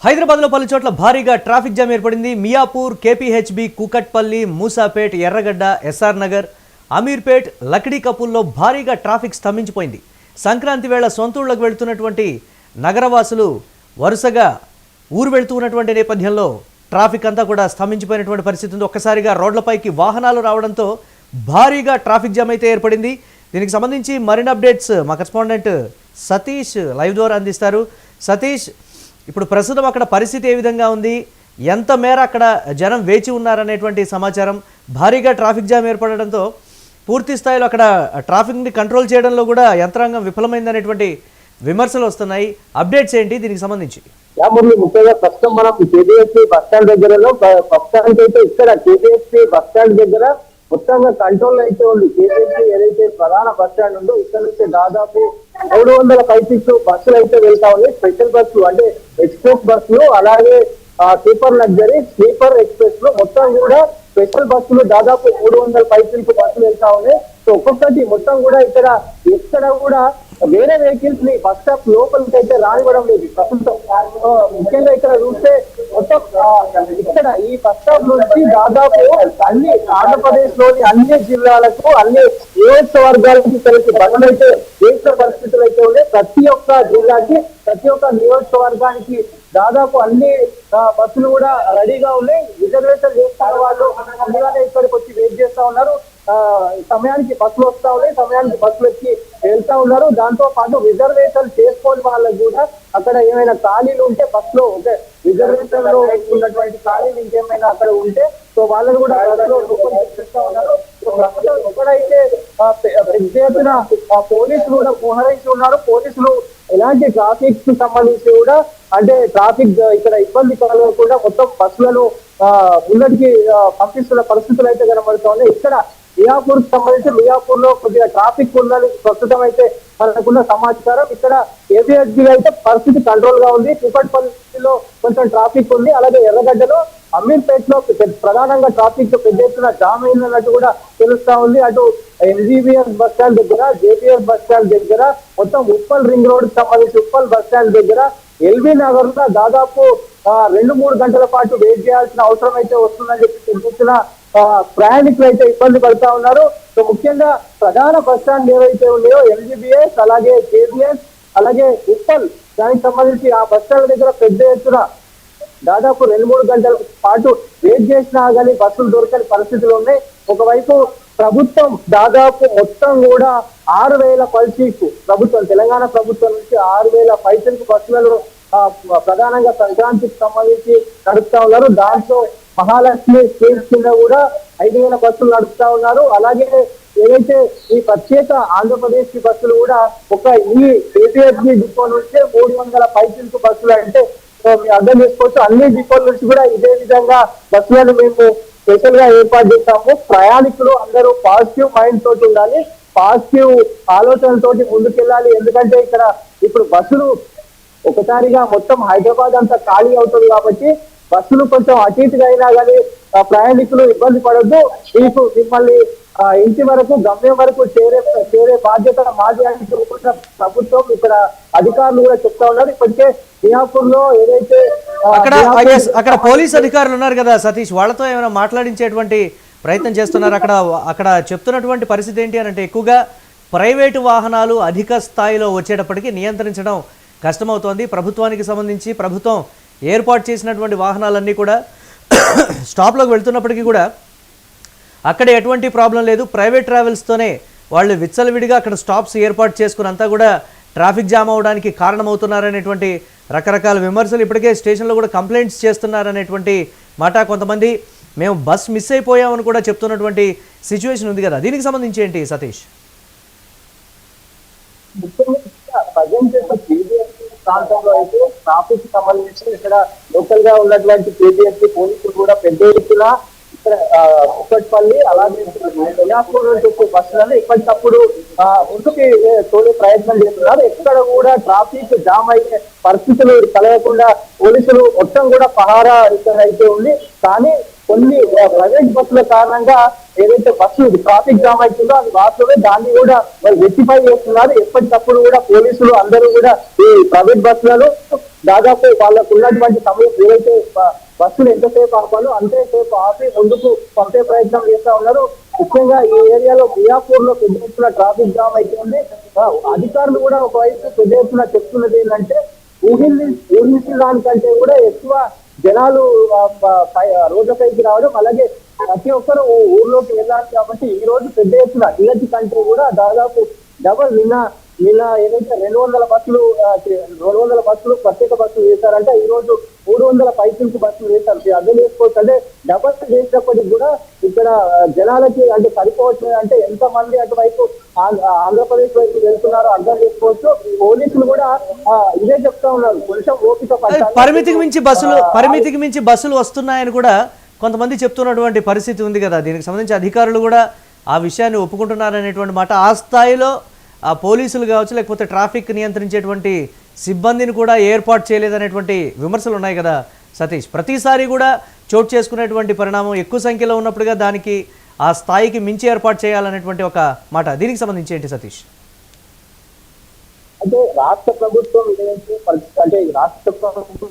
హైదరాబాద్లో పలు చోట్ల భారీగా ట్రాఫిక్ జామ్ ఏర్పడింది. మియాపూర్, కేపీహెచ్బీ, కూకట్పల్లి, మూసాపేట్, ఎర్రగడ్డ, ఎస్ఆర్ నగర్, అమీర్పేట్, లక్డీ కపుల్లో భారీగా ట్రాఫిక్ స్తంభించిపోయింది. సంక్రాంతి వేళ సొంతూళ్లకు వెళుతున్నటువంటి నగరవాసులు వరుసగా ఊరు వెళుతున్నటువంటి నేపథ్యంలో ట్రాఫిక్ అంతా కూడా స్తంభించిపోయినటువంటి పరిస్థితి ఉంది. ఒక్కసారిగా రోడ్లపైకి వాహనాలు రావడంతో భారీగా ట్రాఫిక్ జామ్ అయితే ఏర్పడింది. దీనికి సంబంధించి మరిన్ని అప్డేట్స్ మా కరెస్పాండెంట్ సతీష్ లైవ్ ద్వారా అందిస్తారు. సతీష్, ఇప్పుడు ప్రస్తుతం అక్కడ పరిస్థితి ఏ విధంగా ఉంది, ఎంత మేర అక్కడ జనం వేచి ఉన్నారనేటువంటి సమాచారం, భారీగా ట్రాఫిక్ జామ్ ఏర్పడడంతో పూర్తి స్థాయిలో అక్కడ ట్రాఫిక్ని కంట్రోల్ చేయడంలో కూడా యంత్రాంగం విఫలమైందనేటువంటి విమర్శలు వస్తున్నాయి. అప్డేట్స్ ఏంటి దీనికి సంబంధించి? ముఖ్యంగా ప్రస్తుతం మనం కేబిఎస్పీ బస్ స్టాండ్ దగ్గరలో ప్రస్తుతానికి అయితే ఇక్కడ కేబిఎస్పీ బస్ స్టాండ్ దగ్గర మొత్తంగా కంట్రోల్ అయితే ఉంది. కేబిఎస్పీ ఏదైతే ప్రధాన బస్ స్టాండ్ ఉందో ఇక్కడ నుంచి దాదాపు 300 పైసలు బస్సులు అయితే వెళ్తా ఉన్నాయి. స్పెషల్ బస్సులు అంటే ఎక్స్ప్రెస్ బస్సులు, అలాగే సూపర్ లగ్జరీ, స్లీపర్ ఎక్స్ప్రెస్ లో మొత్తం కూడా స్పెషల్ బస్సులు దాదాపు 300 పైసలకు బస్సులు వెళ్తా ఉన్నాయి. సో ఒక్కొక్కటి మొత్తం కూడా ఎక్కడ కూడా వేరే వెహికల్స్ ని బస్ స్టాప్ లోపలికి అయితే రానివ్వడం లేదు ప్రస్తుతం. ముఖ్యంగా ఇక్కడ చూస్తే మొత్తం ఇక్కడ ఈ బస్ స్టాప్ నుంచి దాదాపు అన్ని ఆంధ్రప్రదేశ్ లోని అన్ని జిల్లాలకు, అన్ని నియోజకవర్గాలకు కలిసి బస్సులు అయితే వేసిన పరిస్థితులు అయితే ఉన్నాయి. ప్రతి ఒక్క జిల్లాకి, ప్రతి ఒక్క నియోజకవర్గానికి దాదాపు అన్ని బస్సులు కూడా రెడీగా ఉన్నాయి. రిజర్వేషన్ చేస్తున్న వాళ్ళు ముందుగానే ఇక్కడికి వచ్చి వెయిట్ చేస్తా ఉన్నారు. సమయానికి బస్సులు వస్తా ఉన్నాయి, సమయానికి బస్సులు వచ్చి వెళ్తా ఉన్నారు. దాంతో పాటు రిజర్వేషన్ చేసుకోని వాళ్ళకి కూడా అక్కడ ఏమైనా ఖాళీలు ఉంటే బస్సులో రిజర్వేషన్ లో ఉన్నటువంటి ఖాళీలు ఇంకేమైనా అక్కడ ఉంటే సో వాళ్ళని కూడా బస్సులో చేస్తా ఉన్నారు. ఎక్కడైతే పెద్ద ఎత్తున పోలీసులు కూడా మోహరించి ఉన్నారు. పోలీసులు ఎలాంటి ట్రాఫిక్ కి సంబంధించి కూడా అంటే ట్రాఫిక్ ఇక్కడ ఇబ్బంది కలగకుండా మొత్తం బస్సులను ముందటికి పంపిస్తున్న పరిస్థితులు అయితే కనబడుతూ ఉన్నాయి. ఇక్కడ మియాపూర్ కి సంబంధించి మియాపూర్ లో కొద్దిగా ట్రాఫిక్ ఉందని ప్రస్తుతం అయితే మనకున్న సమాచారం. ఇక్కడ ఏపీఎస్బీ అయితే పరిస్థితి కంట్రోల్ గా ఉంది. కూకట్పల్లిలో కొంచెం ట్రాఫిక్ ఉంది, అలాగే ఎర్రగడ్డలో, అమీర్పేట్ లో ప్రధానంగా ట్రాఫిక్ పెద్ద ఎత్తున జామ్ అయిందన్నట్టు కూడా తెలుస్తా ఉంది. అటు ఎంజీబీఎస్ బస్ స్టాండ్ దగ్గర, జేపీఎస్ బస్ స్టాండ్ దగ్గర, మొత్తం ఉప్పల్ రింగ్ రోడ్ కి సంబంధించి ఉప్పల్ బస్ స్టాండ్ దగ్గర, ఎల్బీ నగర్ లో దాదాపు 2-3 గంటల పాటు వెయిట్ చేయాల్సిన అవసరం అయితే వస్తుందని చెప్పి తెలుస్తున్న ప్రయాణికులు అయితే ఇబ్బంది పడుతా ఉన్నారు. సో ముఖ్యంగా ప్రధాన బస్ స్టాండ్ ఏవైతే ఉన్నాయో ఎంజీబీఎస్, అలాగే జేబీఎస్, అలాగే ఉప్పల్, దానికి సంబంధించి ఆ బస్ స్టాండ్ దగ్గర పెద్ద ఎత్తున దాదాపు 2-3 గంటల పాటు వెయిట్ చేసినా కానీ బస్సులు దొరకని పరిస్థితులు ఉన్నాయి. ఒకవైపు ప్రభుత్వం దాదాపు మొత్తం కూడా 6,000 పైసలకు ప్రభుత్వం, తెలంగాణ ప్రభుత్వం నుంచి 6,000 పైసలకు బస్సులను ప్రధానంగా సంక్రాంతికి సంబంధించి నడుపుతా ఉన్నారు. దాంట్లో మహాలక్ష్మి స్కీమ్స్ కింద కూడా 5,000 బస్సులు నడుపుతా ఉన్నారు. అలాగే ఏదైతే ఈ ప్రత్యేక ఆంధ్రప్రదేశ్ కి బస్సులు కూడా ఈ ఏపీఎస్బీ డిపో నుంచి 300 పైసలకు బస్సులు అంటే అర్థం చేసుకోవచ్చు. అన్ని డిపోల నుంచి కూడా ఇదే విధంగా బస్సులను మేము స్పెషల్ గా ఏర్పాటు చేస్తాము. ప్రయాణికులు అందరూ పాజిటివ్ మైండ్ తోటి ఉండాలి, పాజిటివ్ ఆలోచనలతోటి ముందుకెళ్ళాలి. ఎందుకంటే ఇక్కడ ఇప్పుడు బస్సులు ఒకసారిగా మొత్తం హైదరాబాద్ అంతా ఖాళీ అవుతుంది కాబట్టి బస్సులు కొంచెం అటు ఇటుగా అయినా కానీ ప్రయాణికులు ఇబ్బంది పడొద్దు. మీకు మిమ్మల్ని ఇంటి వరకు, గమ్యం వరకు చేరే బాధ్యత మాది అని ప్రభుత్వం, ఇక్కడ అధికారులు కూడా చెప్తా ఉన్నారు. ఇప్పటికే మియాపూర్ లో ఏదైతే అక్కడ పోలీస్ అధికారులు ఉన్నారు కదా సతీష్, వాళ్ళతో ఏమైనా మాట్లాడించేటువంటి ప్రయత్నం చేస్తున్నారు? అక్కడ చెప్తున్నటువంటి పరిస్థితి ఏంటి అని అంటే, ఎక్కువగా ప్రైవేటు వాహనాలు అధిక స్థాయిలో వచ్చేటప్పటికి నియంత్రించడం కష్టమవుతోంది. ప్రభుత్వానికి సంబంధించి ప్రభుత్వం ఏర్పాటు చేసినటువంటి వాహనాలన్నీ కూడా స్టాప్లోకి వెళ్తున్నప్పటికీ కూడా అక్కడ ఎటువంటి ప్రాబ్లం లేదు. ప్రైవేట్ ట్రావెల్స్తోనే వాళ్ళు విచ్చలవిడిగా అక్కడ స్టాప్స్ ఏర్పాటు చేసుకున్నంతా కూడా ట్రాఫిక్ జామ్ అవడానికి కారణమవుతున్నారనేటువంటి రకరకాల విమర్శలు, ఇప్పటికే స్టేషన్లో కూడా కంప్లైంట్స్ చేస్తున్నారనేటువంటి మాట. కొంతమంది మేము బస్ మిస్ అయిపోయామని కూడా చెప్తున్నటువంటి సిచ్యువేషన్ ఉంది కదా, దీనికి సంబంధించి ఏంటి సతీష్? ప్రాంతంలో అయితే ట్రాఫిక్ సంబంధించి ఇక్కడ లోకల్ గా ఉన్నటువంటి కేబిఎస్పీ పోలీసులు కూడా పెద్ద ఎత్తున ఇక్కడ కూకట్పల్లి, అలాగే మియాపూర్ నుంచి వచ్చే బస్సులను ఇప్పటికప్పుడు ముందుకి తోడే ప్రయత్నం చేస్తున్నారు. ఎక్కడ కూడా ట్రాఫిక్ జామ్ అయ్యే పరిస్థితులు కలగకుండా పోలీసులు మొత్తం కూడా పహారా ఇక్కడ అయితే ఉంది. కానీ కొన్ని ప్రైవేట్ బస్సుల కారణంగా ఏదైతే బస్సు ట్రాఫిక్ జామ్ అవుతుందో అది వాస్తవమే. దాన్ని కూడా మరి రెక్టిఫై చేస్తున్నారు. ఎప్పటికప్పుడు కూడా పోలీసులు అందరూ కూడా ఈ ప్రైవేట్ బస్సులలో దాదాపు వాళ్ళకు ఉన్నటువంటి సమయం ఏదైతే బస్సులు ఎంతసేపు ఆపాలో అంతసేపు ఆపి ముందుకు పంపే ప్రయత్నం చేస్తా ఉన్నారు. ముఖ్యంగా ఈ ఏరియాలో మియాపూర్ లో పెద్ద ఎత్తున ట్రాఫిక్ జామ్ అవుతుంది. అధికారులు కూడా ఒకవైపు పెద్ద ఎత్తున చెప్తున్నది ఏంటంటే ఊహించిన దానికంటే కూడా ఎక్కువ జనాలు రోడ్లపైకి రావడం, అలాగే ప్రతి ఒక్కరు ఊర్లోకి వెళ్ళాలి కాబట్టి ఈ రోజు పెద్ద ఎత్తున నిన్నటి కంటే కూడా దాదాపు డబల్ నిన్న ఏదైతే 200 బస్సులు ప్రత్యేక బస్సులు వేశారంటే ఈ రోజు 300 పైకి బస్సులు వేశారు. అర్థం చేసుకోవచ్చు. అంటే డబల్ చేసినప్పటికి కూడా ఇక్కడ జనాలకి అంటే సరిపోవట్లేదు. అంటే ఎంత మంది అటువైపు ఆంధ్రప్రదేశ్ వైపు వెళ్తున్నారో అర్థం చేసుకోవచ్చు. పోలీసులు కూడా ఇదే చెప్తా ఉన్నారు, కొంచెం ఓపిక పట్టాలి. పరిమితికి మించి బస్సులు వస్తున్నాయని కూడా కొంతమంది చెప్తున్నటువంటి పరిస్థితి ఉంది కదా. దీనికి సంబంధించి అధికారులు కూడా ఆ విషయాన్ని ఒప్పుకుంటున్నారనేటువంటి మాట. ఆ స్థాయిలో ఆ పోలీసులు కావచ్చు, లేకపోతే ట్రాఫిక్ నియంత్రించేటువంటి సిబ్బందిని కూడా ఏర్పాటు చేయలేదనేటువంటి విమర్శలు ఉన్నాయి కదా సతీష్. ప్రతిసారి కూడా చోటు చేసుకునేటువంటి పరిణామం ఎక్కువ సంఖ్యలో ఉన్నప్పుడుగా దానికి ఆ స్థాయికి మించి ఏర్పాటు చేయాలనేటువంటి ఒక మాట. దీనికి సంబంధించి ఏంటి సతీష్? అంటే రాష్ట్ర ప్రభుత్వం ఏదైతే అంటే రాష్ట్ర ప్రభుత్వం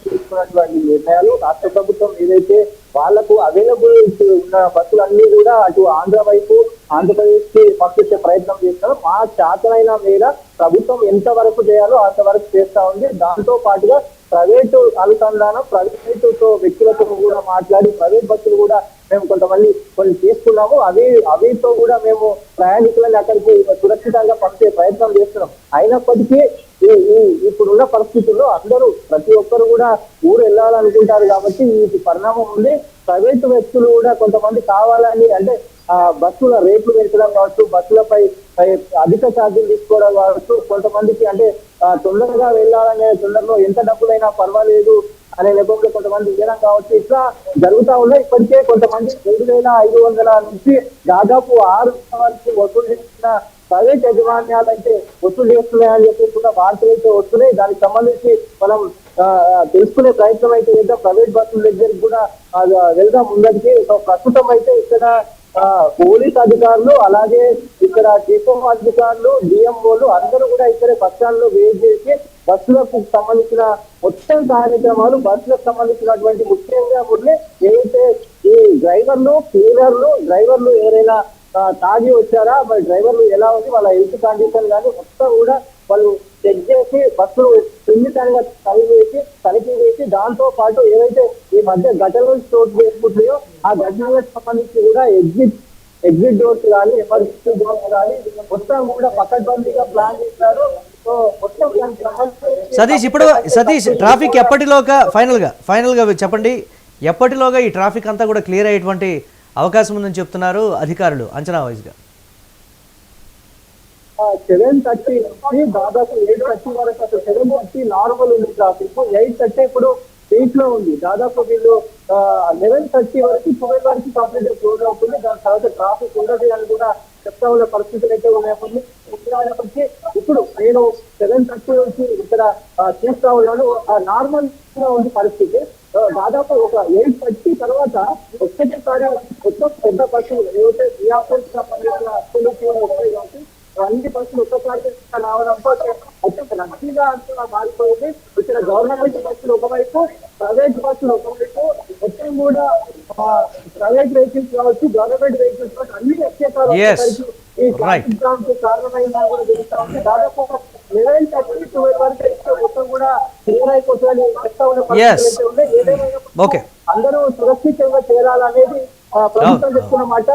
తీసుకున్నటువంటి నిర్ణయాలు, రాష్ట్ర ప్రభుత్వం ఏదైతే వాళ్లకు అవైలబుల్ ఉన్న బస్సులన్నీ కూడా అటు ఆంధ్రప్రదేశ్ కి పంపించే ప్రయత్నం చేస్తారు. మా శాతనైన మేర ప్రభుత్వం ఎంత వరకు చేయాలో అంతవరకు చేస్తా ఉంది. దాంతో పాటుగా ప్రైవేటు అనుసంధానం, ప్రైవేటు వ్యక్తులతో కూడా మాట్లాడి ప్రైవేట్ బస్సులు కూడా మేము కొన్ని తీసుకున్నాము. అవితో కూడా మేము ప్రయాణికులని అక్కడికి సురక్షితంగా పంపే ప్రయత్నం చేస్తున్నాం. అయినప్పటికీ ఇప్పుడున్న పరిస్థితుల్లో ప్రతి ఒక్కరు కూడా ఊరు వెళ్ళాలనుకుంటారు కాబట్టి ఈ పరిణామం ఉంది. ప్రైవేటు వ్యక్తులు కూడా కొంతమంది కావాలని అంటే బస్సుల రేట్లు పెంచడం కావచ్చు, బస్సులపై అధిక ఛార్జీలు తీసుకోవడం కావచ్చు, కొంతమందికి అంటే తొందరగా వెళ్ళాలనే తొందరలో ఎంత డబ్బులైనా పర్వాలేదు అనే నెపంలో కొంతమంది ఇవ్వడం కావచ్చు. ఇట్లా జరుగుతా ఉన్నాయి. ఇప్పటికే కొంతమంది 7,500 నుంచి దాదాపు 6,000 వరకు వసూలు చేసిన ప్రైవేట్ యాజమాన్యాలు అయితే వసూలు చేస్తున్నాయని చెప్పి కూడా వార్తలు అయితే వస్తున్నాయి. దానికి సంబంధించి మనం తెలుసుకునే ప్రయత్నం అయితే చేద్దాం. ప్రైవేట్ బస్సుల దగ్గరికి కూడా వెళ్దాం ముందరికి. ప్రస్తుతం అయితే ఇక్కడ పోలీస్ అధికారులు, అలాగే ఇక్కడ డిపో అధికారులు, డిఎంఓలు అందరూ కూడా ఇక్కడ బస్ స్టాండ్ లో వెయిట్ చేసి బస్సులకు సంబంధించిన మొత్తం కార్యక్రమాలు, బస్సులకు సంబంధించినటువంటి ముఖ్యంగా ఏదైతే ఈ డ్రైవర్లు ఎవరైనా తాగి వచ్చారా, మరి డ్రైవర్లు ఎలా ఉంది, వాళ్ళ హెల్త్ కండిషన్ కానీ మొత్తం కూడా వాళ్ళు చెక్ చేసి బస్సులు సున్నితంగా తనిఖీ చేసి దాంతో పాటు ఏవైతే ఈ మధ్య ఘటనలు చోటు చేసుకుంటున్నాయో ఆ ఘటనలకు సంబంధించి కూడా ఎగ్జిట్ డోర్స్ కానీ, ఎమర్జెన్సీ డోర్స్ కానీ మొత్తం కూడా పకడ్బందీగా ప్లాన్ చేశారు. సో మొత్తం సతీష్ ట్రాఫిక్ ఎప్పటిలోగా ఫైనల్ గా చెప్పండి, ఎప్పటిలోగా ఈ ట్రాఫిక్ అంతా కూడా క్లియర్ అయ్యేటువంటి అవకాశం ఉందని చెప్తున్నారు అధికారులు అంచనా వైజ్ గా? 7:30 నుంచి దాదాపు 8:30 వరకు. అసలు 7:30 నార్మల్ ఉంది ట్రాఫిక్, 8:30 ఇప్పుడు పీక్ లో ఉంది. దాదాపు వీళ్ళు 11:30 వరకు 12 వరకు కంప్లీట్ క్లోజ్ అవుతుంది. దాని తర్వాత ట్రాఫిక్ ఉండదు అని కూడా చెప్తా ఉన్న పరిస్థితులు అయితే ఉన్నాయి. ఇప్పుడు నేను 7:30 నుంచి ఇక్కడ చూస్తా ఉన్నాను, నార్మల్ గా ఉంది పరిస్థితి. దాదాపు ఒక 8:30 తర్వాత ఒక్కటేసారి మొత్తం పెద్ద బస్సులు ఏవైతే మియాపూర్ సంబంధించిన అప్పులు కూడా వస్తాయి కాబట్టి అన్ని బస్సులు ఒక్కసారి రావడంతో మొత్తం రద్దీగా అంతా మారిపోయింది. ఇక్కడ గవర్నమెంట్ బస్సులు ఒకవైపు, ప్రైవేట్ బస్సులు ఒకవైపు, మొత్తం కూడా ప్రైవేట్ వెహికల్స్ కావచ్చు, గవర్నమెంట్ వెహికల్స్ కావచ్చు, అన్ని వ్యత్యాసాలు ఈ ట్రాఫిక్ జామ్ కు కారణమైందని కూడా తెలుస్తా ఉంది. దాదాపు 11:30 12 వరకు మొత్తం కూడా క్లియర్ అయిపోతుంది చెప్తా ఉన్న పరిస్థితులు ఉన్నాయి. ఏదేమైనా అందరూ సురక్షితంగా చేరాలనేది ప్రభుత్వం చెప్తున్న మాట.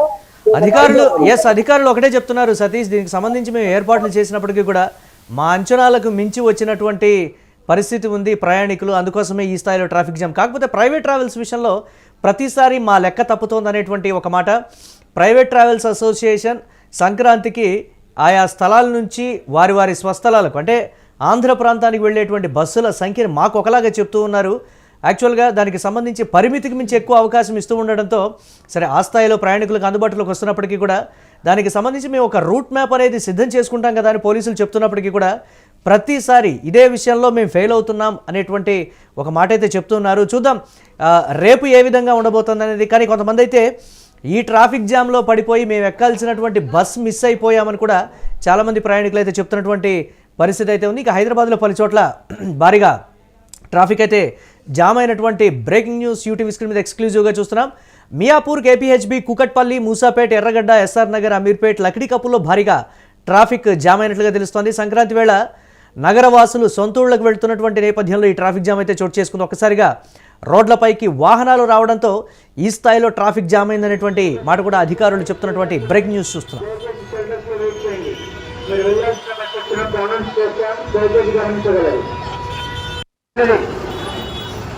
అధికారులు ఒకటే చెప్తున్నారు సతీష్, దీనికి సంబంధించి మేము ఏర్పాట్లు చేసినప్పటికీ కూడా మా అంచనాలకు మించి వచ్చినటువంటి పరిస్థితి ఉంది ప్రయాణికులు, అందుకోసమే ఈ స్థాయిలో ట్రాఫిక్ జామ్. కాకపోతే ప్రైవేట్ ట్రావెల్స్ విషయంలో ప్రతిసారి మా లెక్క తప్పుతోంది అనేటువంటి ఒక మాట. ప్రైవేట్ ట్రావెల్స్ అసోసియేషన్ సంక్రాంతికి ఆయా స్థలాల నుంచి వారి స్వస్థలాలకు అంటే ఆంధ్ర ప్రాంతానికి వెళ్ళేటువంటి బస్సుల సంఖ్యను మాకు ఒకలాగా చెప్తూ ఉన్నారు. యాక్చువల్గా దానికి సంబంధించి పరిమితికి మించి ఎక్కువ అవకాశం ఇస్తూ ఉండడంతో సరే ఆ స్థాయిలో ప్రయాణికులకు అందుబాటులోకి వస్తున్నప్పటికీ కూడా దానికి సంబంధించి మేము ఒక రూట్ మ్యాప్ అనేది సిద్ధం చేసుకుంటాం కదా అని పోలీసులు చెప్తున్నప్పటికీ కూడా ప్రతిసారి ఇదే విషయంలో మేము ఫెయిల్ అవుతున్నాం అనేటువంటి ఒక మాట అయితే చెప్తున్నారు. చూద్దాం రేపు ఏ విధంగా ఉండబోతుంది అనేది. కానీ కొంతమంది అయితే ఈ ట్రాఫిక్ జామ్లో పడిపోయి మేము ఎక్కాల్సినటువంటి బస్ మిస్ అయిపోయామని కూడా చాలామంది ప్రయాణికులు అయితే చెప్తున్నటువంటి పరిస్థితి అయితే ఉంది. ఇక హైదరాబాద్లో పలు చోట్ల భారీగా ట్రాఫిక్ అయితే జామ్ అయినటువంటి బ్రేకింగ్ న్యూస్ యూటీవీ స్క్రీన్ మీద ఎక్స్క్లూజివ్గా చూస్తున్నాం. మియాపూర్, కేపీహెచ్బీ, కూకట్పల్లి, మూసాపేట్, ఎర్రగడ్డ, ఎస్ఆర్ నగర్, అమీర్పేట్, లక్డీ కపుల్లో భారీగా ట్రాఫిక్ జామ్ అయినట్లుగా తెలుస్తోంది. సంక్రాంతి వేళ నగరవాసులు సొంతూళ్లకు వెళ్తున్నటువంటి నేపథ్యంలో ఈ ట్రాఫిక్ జామ్ అయితే చోటు చేసుకుంది. ఒక్కసారిగా రోడ్లపైకి వాహనాలు రావడంతో ఈ స్థాయిలో ట్రాఫిక్ జామ్ అయిందనేటువంటి మాట కూడా అధికారులు చెప్తున్నటువంటి బ్రేకింగ్ న్యూస్ చూస్తున్నాం. మీరు